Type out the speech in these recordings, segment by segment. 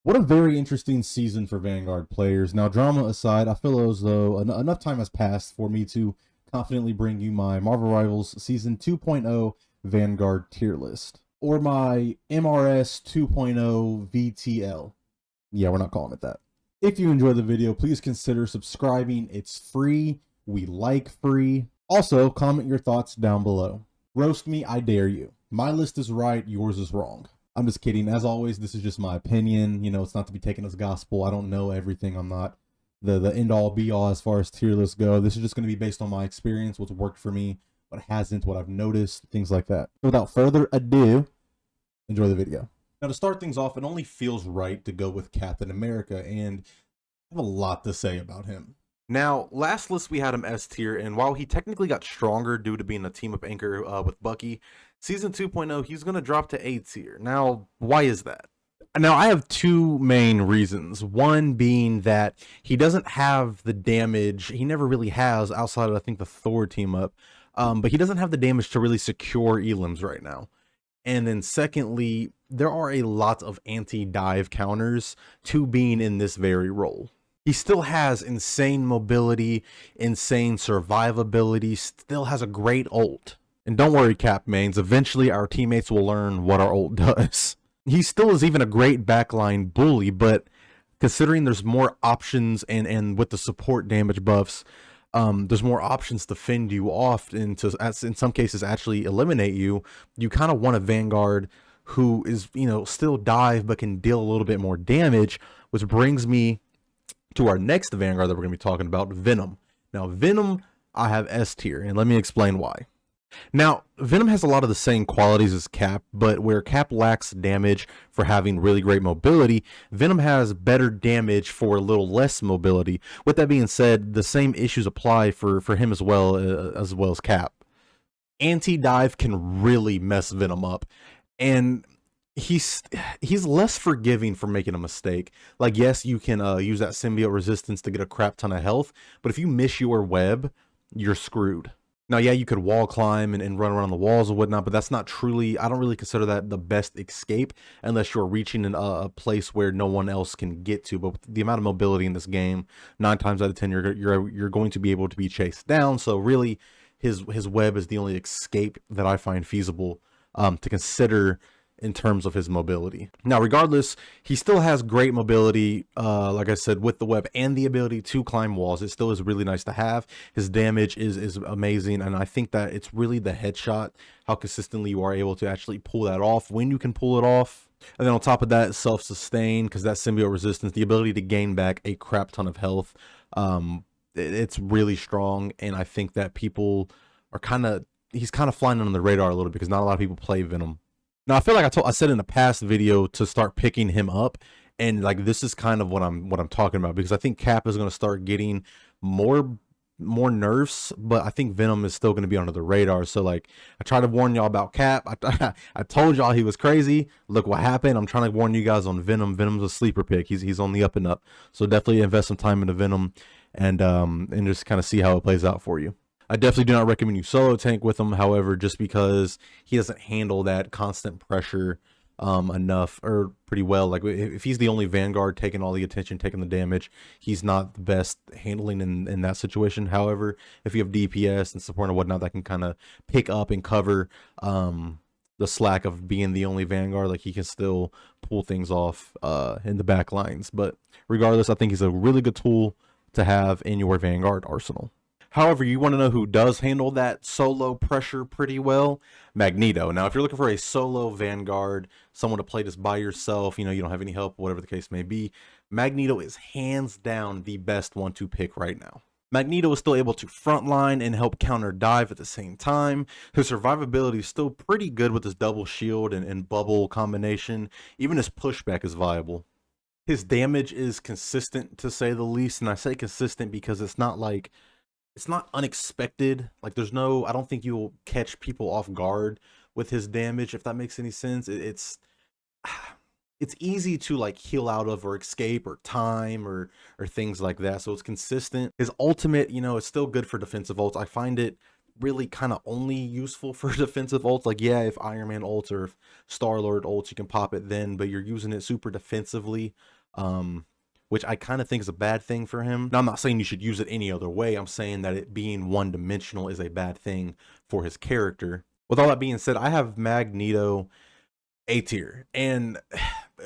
What a very interesting season for Vanguard players. Now, drama aside, I feel as though enough time has passed for me to confidently bring you my Marvel Rivals Season 2.0 Vanguard tier list, or my MRS 2.0 VTL. Yeah, we're not calling it that. If you enjoyed the video, please consider subscribing. It's free. We like free. Also, comment your thoughts down below. Roast me, I dare you. My list is right, yours is wrong. I'm just kidding. As always, this is just my opinion. You know, it's not to be taken as gospel. I don't know everything. I'm not the end all be all as far as tier lists go. This is just going to be based on my experience, what's worked for me, what hasn't, what I've noticed, things like that. Without further ado, enjoy the video. Now, to start things off, it only feels right to go with Captain America, and I have a lot to say about him. Now, last list we had him S tier, and while he technically got stronger due to being a team-up anchor with Bucky, Season 2.0, he's going to drop to A tier. Now, why is that? Now, I have two main reasons. One being that he doesn't have the damage, he never really has, outside of, I think, the Thor team-up, but he doesn't have the damage to really secure elims right now. And then secondly, there are a lot of anti-dive counters to being in this very role. He still has insane mobility, insane survivability, still has a great ult. And don't worry, Cap mains, eventually our teammates will learn what our ult does. He still is even a great backline bully, but considering there's more options and with the support damage buffs, there's more options to fend you off and to, in some cases, actually eliminate you. You kind of want a Vanguard who is, you know, still dive but can deal a little bit more damage, which brings me to our next Vanguard that we're going to be talking about, Venom. Now, Venom, I have S tier, and let me explain why. Now, Venom has a lot of the same qualities as Cap, but where Cap lacks damage for having really great mobility, Venom has better damage for a little less mobility. With that being said, the same issues apply for him as well as Cap. Anti-dive can really mess Venom up, and he's less forgiving for making a mistake. Like, yes, you can use that symbiote resistance to get a crap ton of health, but if you miss your web, you're screwed. Now, yeah, you could wall climb and run around the walls and whatnot, but that's not truly, I don't really consider that the best escape unless you're reaching a place where no one else can get to. But with the amount of mobility in this game, 9 times out of 10, you're going to be able to be chased down. So really, his web is the only escape that I find feasible to consider in terms of his mobility. Now, regardless, he still has great mobility, like I said, with the web and the ability to climb walls. It still is really nice to have. His damage is amazing, and I think that it's really the headshot, how consistently you are able to actually pull that off, when you can pull it off. And then on top of that, self-sustain, because that symbiote resistance, the ability to gain back a crap ton of health, it's really strong, and I think that people are he's kind of flying under the radar a little because not a lot of people play Venom. Now, I feel like I said in the past video to start picking him up, and like this is kind of what I'm talking about, because I think Cap is going to start getting more nerfs, but I think Venom is still going to be under the radar. So like, I try to warn y'all about Cap. I told y'all he was crazy. Look what happened. I'm trying to warn you guys on Venom. Venom's a sleeper pick. He's on the up and up. So definitely invest some time into Venom and just kind of see how it plays out for you. I definitely do not recommend you solo tank with him, however, just because he doesn't handle that constant pressure enough or pretty well. Like, if he's the only Vanguard taking all the attention, taking the damage, he's not the best handling in that situation. However, if you have DPS and support and whatnot that can kind of pick up and cover the slack of being the only Vanguard, like, he can still pull things off in the back lines. But regardless, I think he's a really good tool to have in your Vanguard arsenal. However, you want to know who does handle that solo pressure pretty well? Magneto. Now, if you're looking for a solo Vanguard, someone to play this by yourself, you know, you don't have any help, whatever the case may be, Magneto is hands down the best one to pick right now. Magneto is still able to frontline and help counter dive at the same time. His survivability is still pretty good with his double shield and bubble combination. Even his pushback is viable. His damage is consistent, to say the least, and I say consistent because it's not unexpected. Like, there's no, I don't think you'll catch people off guard with his damage, if that makes any sense. It's easy to like heal out of or escape or time or things like that. So it's consistent. His ultimate, you know, it's still good for defensive ults. I find it really kind of only useful for defensive ults. Like, yeah, if Iron Man ults or if Star-Lord ults, you can pop it then, but you're using it super defensively, which I kind of think is a bad thing for him. Now, I'm not saying you should use it any other way. I'm saying that it being one-dimensional is a bad thing for his character. With all that being said, I have Magneto A tier, and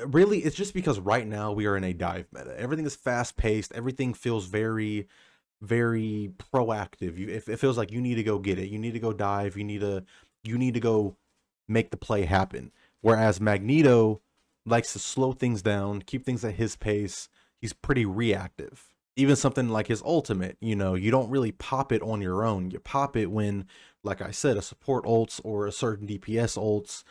really it's just because right now we are in a dive meta. Everything is fast-paced. Everything feels very proactive. It feels like you need to go get it. You need to go dive. You need to go make the play happen. Whereas Magneto likes to slow things down, keep things at his pace. He's pretty reactive. Even something like his ultimate, you know, you don't really pop it on your own. You pop it when, like I said, a support ults or a certain DPS ults.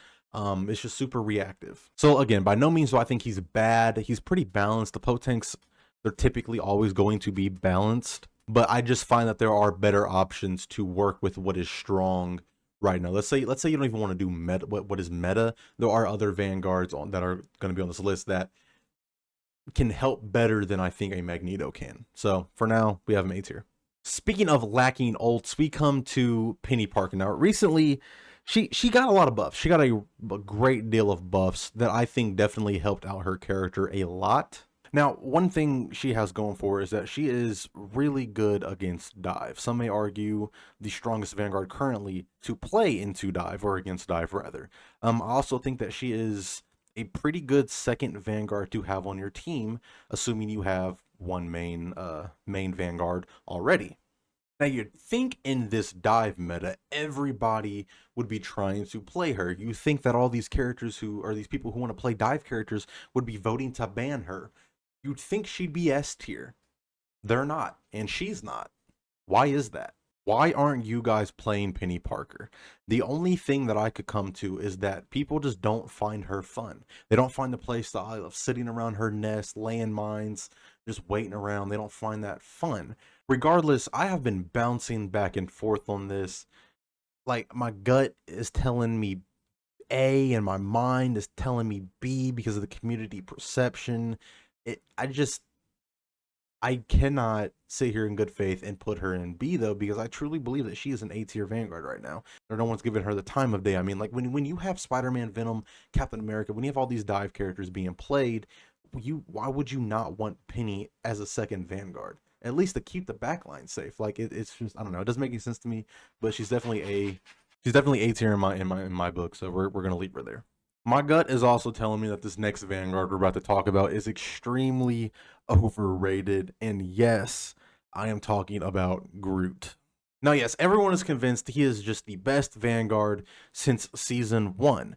It's just super reactive. So again, by no means do I think he's bad. He's pretty balanced. The Potenks, they're typically always going to be balanced, but I just find that there are better options to work with what is strong right now. Let's say you don't even want to do meta. What is meta? There are other Vanguards that are going to be on this list that can help better than I think a Magneto can. So for now, we have him A tier. Speaking of lacking ults, we come to Penny Parker. Now, recently, she got a lot of buffs. She got a great deal of buffs that I think definitely helped out her character a lot. Now, one thing she has going for her is that she is really good against dive. Some may argue the strongest Vanguard currently to play into dive, or against dive rather. I also think that she is a pretty good second Vanguard to have on your team, assuming you have one main Vanguard already. Now, you'd think in this dive meta, everybody would be trying to play her. You think that all these characters these people who want to play dive characters would be voting to ban her. You'd think she'd be S tier. They're not, and she's not. Why is that? Why aren't you guys playing Penny Parker? The only thing that I could come to is that people just don't find her fun. They don't find the play style of sitting around her nest, laying mines, just waiting around. They don't find that fun. Regardless, I have been bouncing back and forth on this. Like, my gut is telling me A and my mind is telling me B because of the community perception. I cannot sit here in good faith and put her in B, though, because I truly believe that she is an A tier Vanguard right now. No one's giving her the time of day. I mean, like, when you have Spider-Man, Venom, Captain America, when you have all these dive characters being played, why would you not want Penny as a second Vanguard? At least to keep the backline safe. Like, it's just, I don't know, it doesn't make any sense to me, but she's definitely A tier in my book, so we're gonna leave her there. My gut is also telling me that this next Vanguard we're about to talk about is extremely overrated. And yes, I am talking about Groot. Now, yes, everyone is convinced he is just the best Vanguard since season 1.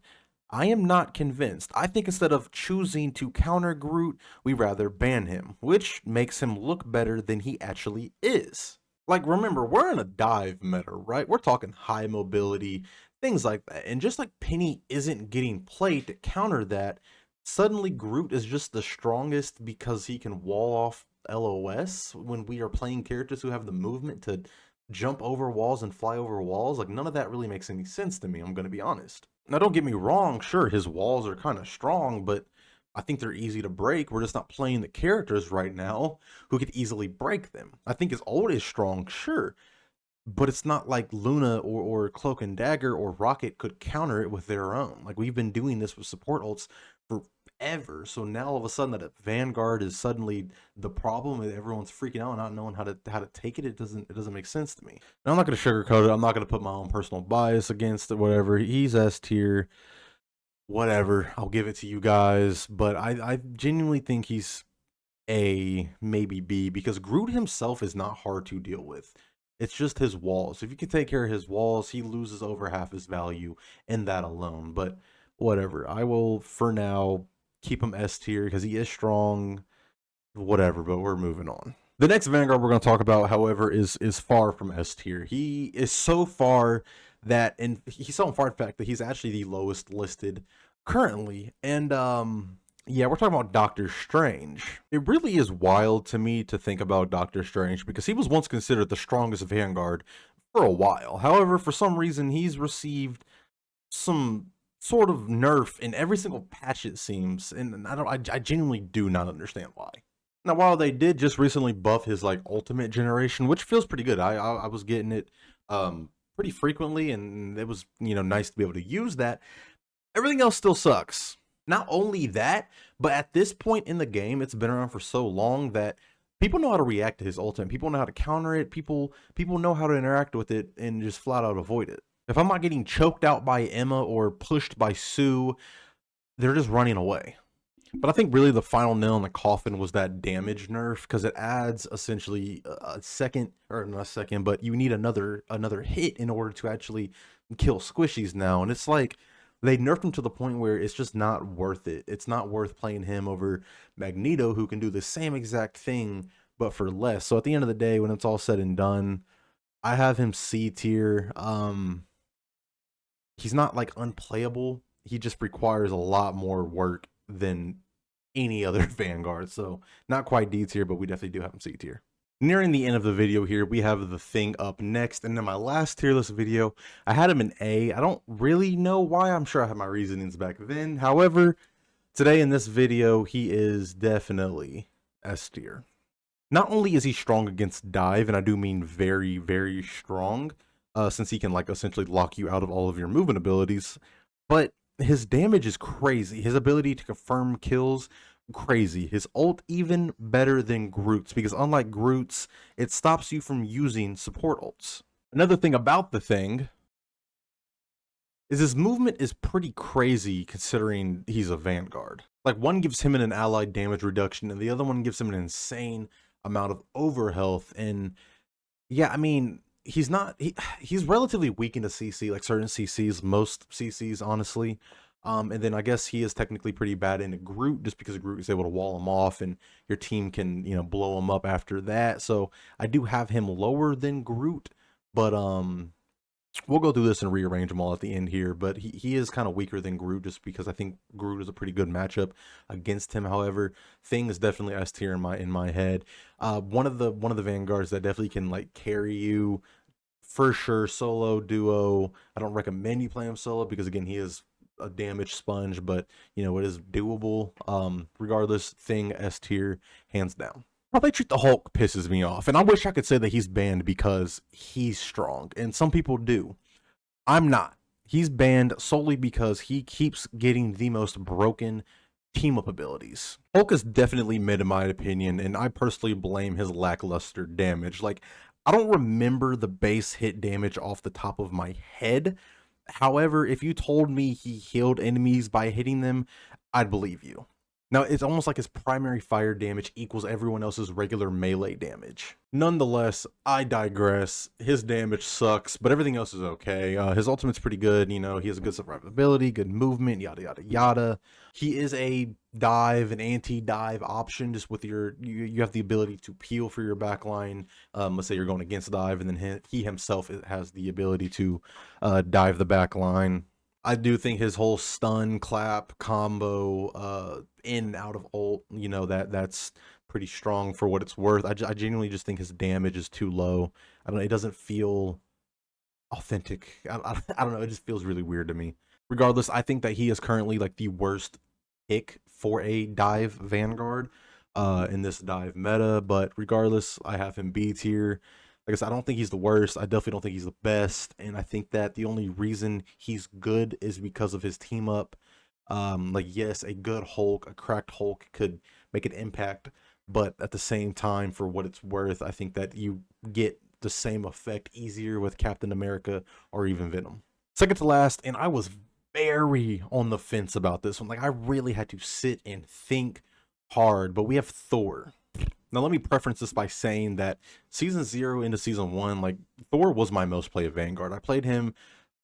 I am not convinced. I think instead of choosing to counter Groot, we rather ban him, which makes him look better than he actually is. Like, remember, we're in a dive meta, right? We're talking high mobility, things like that. And just like Penny isn't getting played to counter that, suddenly Groot is just the strongest because he can wall off LOS when we are playing characters who have the movement to jump over walls and fly over walls. Like, none of that really makes any sense to me, I'm going to be honest. Now, don't get me wrong, sure, his walls are kind of strong, but I think they're easy to break. We're just not playing the characters right now who could easily break them. I think his ult is strong, sure, but it's not like Luna or Cloak and Dagger or Rocket could counter it with their own. Like, we've been doing this with support ults forever, so now all of a sudden that a Vanguard is suddenly the problem and everyone's freaking out and not knowing how to take it, it doesn't make sense to me. Now, I'm not going to sugarcoat it. I'm not going to put my own personal bias against it, whatever. He's S tier. Whatever, I'll give it to you guys, but I genuinely think he's A, maybe B, because Groot himself is not hard to deal with. It's just his walls. If you can take care of his walls, he loses over half his value in that alone. But whatever, I will, for now, keep him S tier because he is strong, whatever, but we're moving on. The next Vanguard we're going to talk about, however, is far from S tier. He is so far that, and he's so far in fact that he's actually the lowest listed currently. And yeah, we're talking about Doctor Strange. It really is wild to me to think about Doctor Strange because he was once considered the strongest Vanguard for a while. However, for some reason, he's received some sort of nerf in every single patch, it seems, and I genuinely do not understand why. Now, while they did just recently buff his like ultimate generation, which feels pretty good, I was getting it pretty frequently, and it was, nice to be able to use that. Everything else still sucks. Not only that, but at this point in the game, it's been around for so long that people know how to react to his ultimate. People know how to counter it. People know how to interact with it and just flat out avoid it. If I'm not getting choked out by Emma or pushed by Sue, they're just running away. But I think really the final nail in the coffin was that damage nerf, because it adds essentially a second, or not a second, but you need another hit in order to actually kill squishies now. And it's like they nerfed him to the point where it's just not worth it. It's not worth playing him over Magneto, who can do the same exact thing but for less. So at the end of the day, when it's all said and done, I have him C tier. He's not like unplayable. He just requires a lot more work than any other Vanguard. So not quite D tier, but we definitely do have him C tier. Nearing the end of the video here, we have the Thing up next. And in my last tier list video, I had him in A. I don't really know why. I'm sure I had my reasonings back then. However, today in this video, he is definitely S tier. Not only is he strong against dive, and I do mean very, very strong, since he can like essentially lock you out of all of your movement abilities, but his damage is crazy. His ability to confirm kills, crazy. His ult even better than Groot's, because unlike Groot's, it stops you from using support ults. Another thing about the Thing is his movement is pretty crazy considering he's a Vanguard. Like, one gives him an allied damage reduction and the other one gives him an insane amount of overhealth. And yeah, I mean, he's relatively weak into CC, like certain CCs, most CCs, honestly. And then I guess he is technically pretty bad into Groot, just because Groot is able to wall him off and your team can, blow him up after that. So I do have him lower than Groot, but we'll go through this and rearrange them all at the end here. But he is kind of weaker than Groot, just because I think Groot is a pretty good matchup against him. However, Thing is definitely S tier in my head. One of the Vanguards that definitely can like carry you for sure, solo, duo. I don't recommend you play him solo because again, he is a damage sponge, but it is doable. Regardless, Thing S tier, hands down. How they treat the Hulk pisses me off, and I wish I could say that he's banned because he's strong, and some people do. I'm not. He's banned solely because he keeps getting the most broken team-up abilities. Hulk is definitely mid in my opinion, and I personally blame his lackluster damage. Like, I don't remember the base hit damage off the top of my head. However, if you told me he healed enemies by hitting them, I'd believe you. Now, it's almost like his primary fire damage equals everyone else's regular melee damage. Nonetheless, I digress. His damage sucks, but everything else is okay. His ultimate's pretty good. He has a good survivability, good movement, yada, yada, yada. He is a dive, an anti-dive option, just with you have the ability to peel for your backline. Let's say you're going against dive, and then he himself has the ability to dive the backline. I do think his whole stun clap combo in and out of ult, that's pretty strong for what it's worth. I genuinely just think his damage is too low. I don't know, it doesn't feel authentic. I don't know, it just feels really weird to me. Regardless, I think that he is currently like the worst pick for a dive Vanguard in this dive meta, but regardless, I have him B tier. Like I said, I don't think he's the worst. I definitely don't think he's the best. And I think that the only reason he's good is because of his team up. Like, yes, a good Hulk, a cracked Hulk could make an impact. But at the same time, for what it's worth, I think that you get the same effect easier with Captain America or even Venom. Second to last, and I was very on the fence about this one. Like, I really had to sit and think hard. But we have Thor. Now, let me preference this by saying that season 0 into season 1, like, Thor was my most played Vanguard. I played him,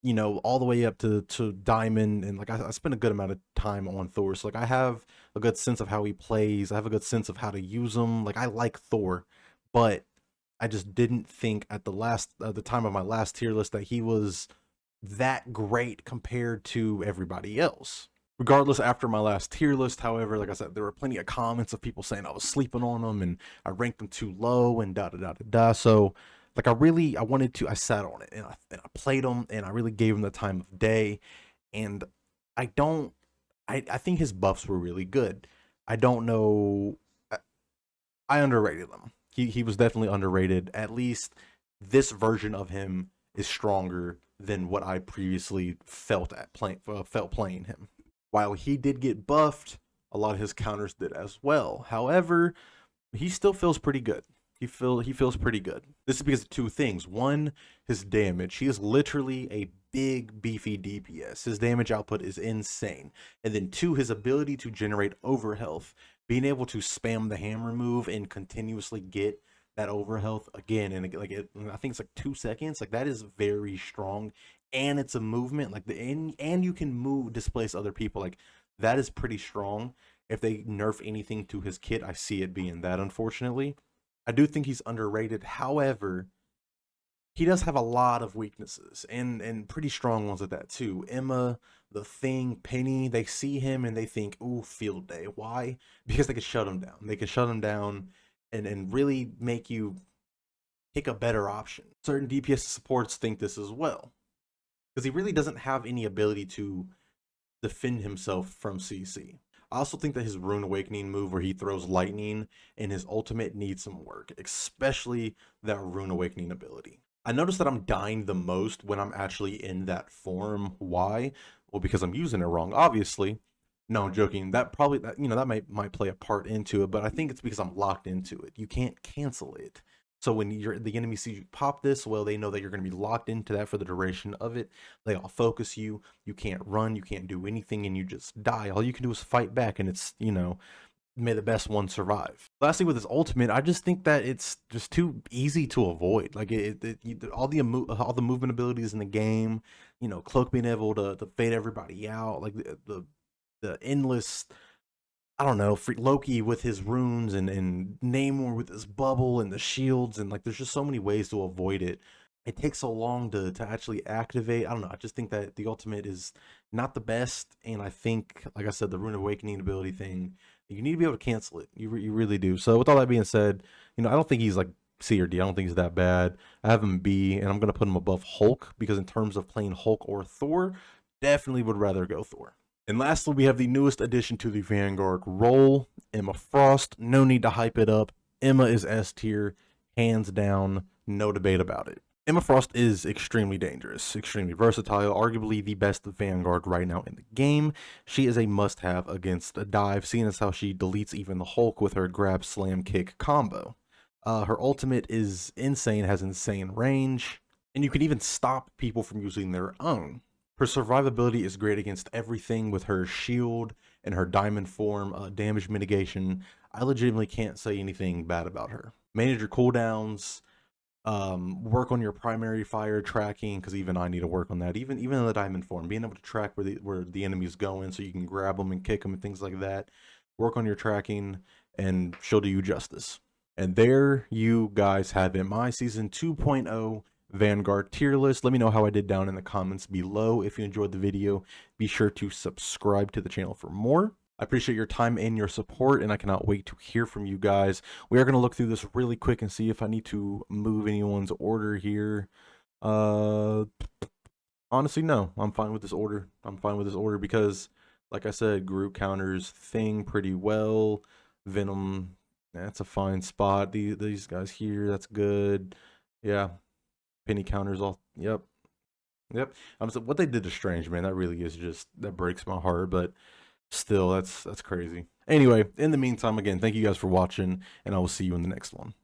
all the way up to Diamond, and like I spent a good amount of time on Thor. So like I have a good sense of how he plays. I have a good sense of how to use him. Like, I like Thor, but I just didn't think at the time of my last tier list that he was that great compared to everybody else. Regardless, after my last tier list, however, like I said, there were plenty of comments of people saying I was sleeping on them and I ranked them too low and da da da da da. So, like, I sat on it and I played them and I really gave him the time of day. And I think his buffs were really good. I don't know. I underrated them. He was definitely underrated. At least this version of him is stronger than what I previously felt playing him. While he did get buffed, a lot of his counters did as well. However, he still feels pretty good. He feels pretty good. This is because of two things. One, his damage. He is literally a big beefy DPS. His damage output is insane. And then two, his ability to generate overhealth. Being able to spam the hammer move and continuously get that overhealth again and I think it's like 2 seconds. Like that is very strong. And it's a movement. Like and you can move displace other people. Like that is pretty strong. If they nerf anything to his kit, I see it being that, unfortunately. I do think he's underrated. However, he does have a lot of weaknesses and pretty strong ones at that too. Emma, the Thing, Penny, they see him and they think, ooh, field day. Why? Because they can shut him down. They can shut him down and really make you pick a better option. Certain DPS supports think this as well. Because he really doesn't have any ability to defend himself from CC. I also think that his Rune Awakening move where he throws lightning and his ultimate needs some work, especially that Rune Awakening ability. I notice that I'm dying the most when I'm actually in that form. Why? Well, because I'm using it wrong, obviously. No, I'm joking. That probably, that might play a part into it, but I think it's because I'm locked into it. You can't cancel it. So when the enemy sees you pop this, well, they know that you're going to be locked into that for the duration of it. They all focus you. You can't run. You can't do anything, and you just die. All you can do is fight back, and it's, may the best one survive. Lastly, with his ultimate, I just think that it's just too easy to avoid. Like all the movement abilities in the game, Cloak being able to fade everybody out, like the endless, I don't know, Loki with his runes and Namor with his bubble and the shields, and like there's just so many ways to avoid it. It takes so long to actually activate. I don't know. I just think that the ultimate is not the best, and I think, like I said, the Rune Awakening ability thing, you need to be able to cancel it. You really do. So with all that being said, I don't think he's like C or D. I don't think he's that bad. I have him B, and I'm gonna put him above Hulk because in terms of playing Hulk or Thor, definitely would rather go Thor. And lastly, we have the newest addition to the Vanguard role, Emma Frost. No need to hype it up. Emma is S tier, hands down, no debate about it. Emma Frost is extremely dangerous, extremely versatile, arguably the best Vanguard right now in the game. She is a must-have against a dive, seeing as how she deletes even the Hulk with her grab, slam, kick combo. Her ultimate is insane, has insane range, and you can even stop people from using their own. Her survivability is great against everything with her shield and her diamond form, damage mitigation. I legitimately can't say anything bad about her. Manage your cooldowns, work on your primary fire tracking, because even I need to work on that. Even in the diamond form, being able to track where the enemy's going so you can grab them and kick them and things like that. Work on your tracking and she'll do you justice. And there you guys have it, my season 2.0 Vanguard tier list. Let me know how I did down in the comments below. If you enjoyed the video, be sure to subscribe to the channel for more. I appreciate your time and your support, and I cannot wait to hear from you guys. We are going to look through this really quick and see if I need to move anyone's order here. Honestly, no. I'm fine with this order. Because, like I said, group counters Thing pretty well. Venom, that's a fine spot. These guys here, that's good. Yeah. Penny counters all, yep. So what they did to Strange, man, that really is just, that breaks my heart, but still, that's crazy. Anyway, in the meantime, again, thank you guys for watching, and I will see you in the next one.